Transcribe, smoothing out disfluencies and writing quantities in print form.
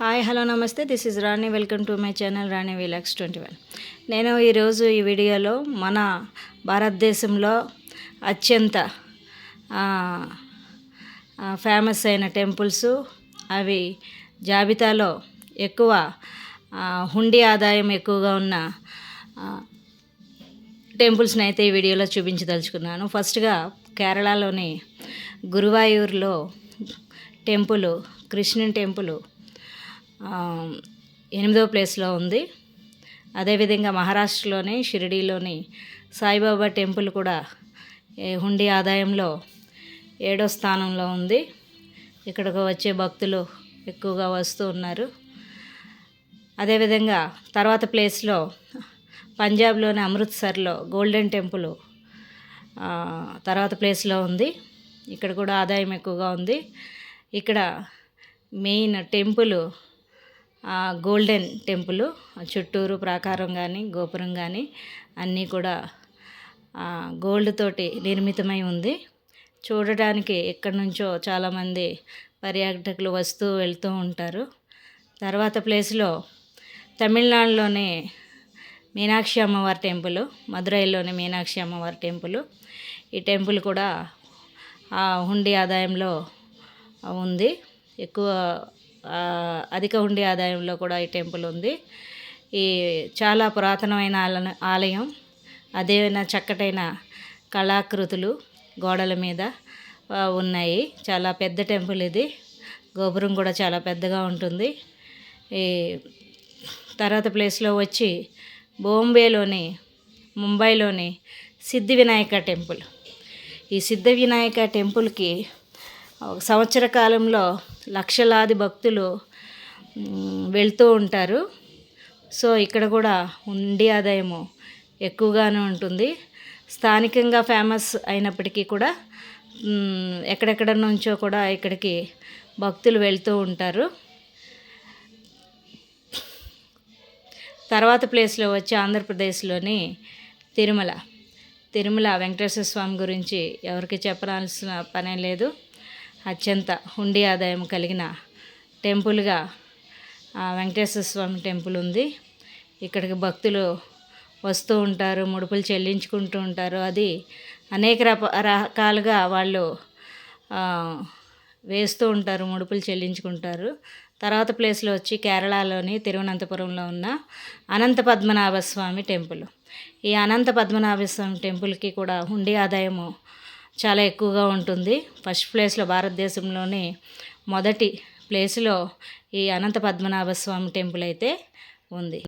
Hi hello నమస్తే, this is Rani. Welcome to my channel Rani vlogs 21. నేను ఈరోజు ఈ వీడియోలో మన భారతదేశంలో అత్యంత ఫేమస్ అయిన టెంపుల్స్, అవి జాబితాలో ఎక్కువ హుండీ ఆదాయం ఎక్కువగా ఉన్న టెంపుల్స్ని అయితే ఈ వీడియోలో చూపించదలుచుకున్నాను. ఫస్ట్గా కేరళలోని గురువాయూర్లో టెంపుల్, కృష్ణుని టెంపుల్ 8వ ప్లేస్లో ఉంది. అదేవిధంగా మహారాష్ట్రలోని షిరిడీలోని సాయిబాబా టెంపుల్ కూడా హుండీ ఆదాయంలో 7వ స్థానంలో ఉంది. ఇక్కడికి వచ్చే భక్తులు ఎక్కువగా వస్తూ ఉన్నారు. అదేవిధంగా తర్వాత ప్లేస్లో పంజాబ్లోని అమృత్సర్లో గోల్డెన్ టెంపుల్ తర్వాత ప్లేస్లో ఉంది. ఇక్కడ కూడా ఆదాయం ఎక్కువగా ఉంది. ఇక్కడ మెయిన్ టెంపుల్ గోల్డెన్ టెంపుల్, చుట్టూరు ప్రాకారం కానీ గోపురం కానీ అన్నీ కూడా గోల్డ్ తోటి నిర్మితమై ఉంది. చూడడానికి ఎక్కడి నుంచో చాలామంది పర్యాటకులు వస్తూ వెళ్తూ ఉంటారు. తర్వాత ప్లేస్లో తమిళనాడులోని మీనాక్షి అమ్మవారి టెంపుల్, మదురైలోని మీనాక్షి అమ్మవారి టెంపుల్. ఈ టెంపుల్ కూడా హుండీ ఆదాయంలో ఉంది. అధిక హుండీ ఆదాయంలో కూడా ఈ టెంపుల్ ఉంది. ఈ చాలా పురాతనమైన ఆలయం. అదేవిధంగా చక్కటైన కళాకృతులు గోడల మీద ఉన్నాయి. చాలా పెద్ద టెంపుల్ ఇది. గోపురం కూడా చాలా పెద్దగా ఉంటుంది. ఈ తర్వాత ప్లేస్లో వచ్చి ముంబైలోని సిద్ధి వినాయక టెంపుల్. ఈ సిద్ధ వినాయక టెంపుల్కి సంవత్సర కాలంలో లక్షలాది భక్తులు వెళ్తూ ఉంటారు. సో ఇక్కడ కూడా హుండీ ఆదాయము ఎక్కువగానే ఉంటుంది. స్థానికంగా ఫేమస్ అయినప్పటికీ కూడా ఎక్కడెక్కడ నుంచో కూడా ఇక్కడికి భక్తులు వెళ్తూ ఉంటారు. తర్వాత ప్లేస్లో వచ్చి ఆంధ్రప్రదేశ్లోని తిరుమల వెంకటేశ్వర స్వామి గురించి ఎవరికి చెప్పాల్సిన పనే లేదు. అత్యంత హుండీ ఆదాయం కలిగిన టెంపుల్గా వెంకటేశ్వర స్వామి టెంపుల్ ఉంది. ఇక్కడికి భక్తులు వస్తూ ఉంటారు, ముడుపులు చెల్లించుకుంటూ ఉంటారు. అది అనేక రకాలుగా వాళ్ళు వేస్తూ ఉంటారు, ముడుపులు చెల్లించుకుంటారు. తర్వాత ప్లేస్లో వచ్చి కేరళలోని తిరువనంతపురంలో ఉన్న అనంత పద్మనాభ స్వామి టెంపుల్. ఈ అనంత పద్మనాభ స్వామి టెంపుల్కి కూడా హుండీ ఆదాయము చాలా ఎక్కువగా ఉంటుంది. ఫస్ట్ ప్లేస్లో భారతదేశంలోని మొదటి ప్లేస్లో ఈ అనంత పద్మనాభ స్వామి టెంపుల్ అయితే ఉంది.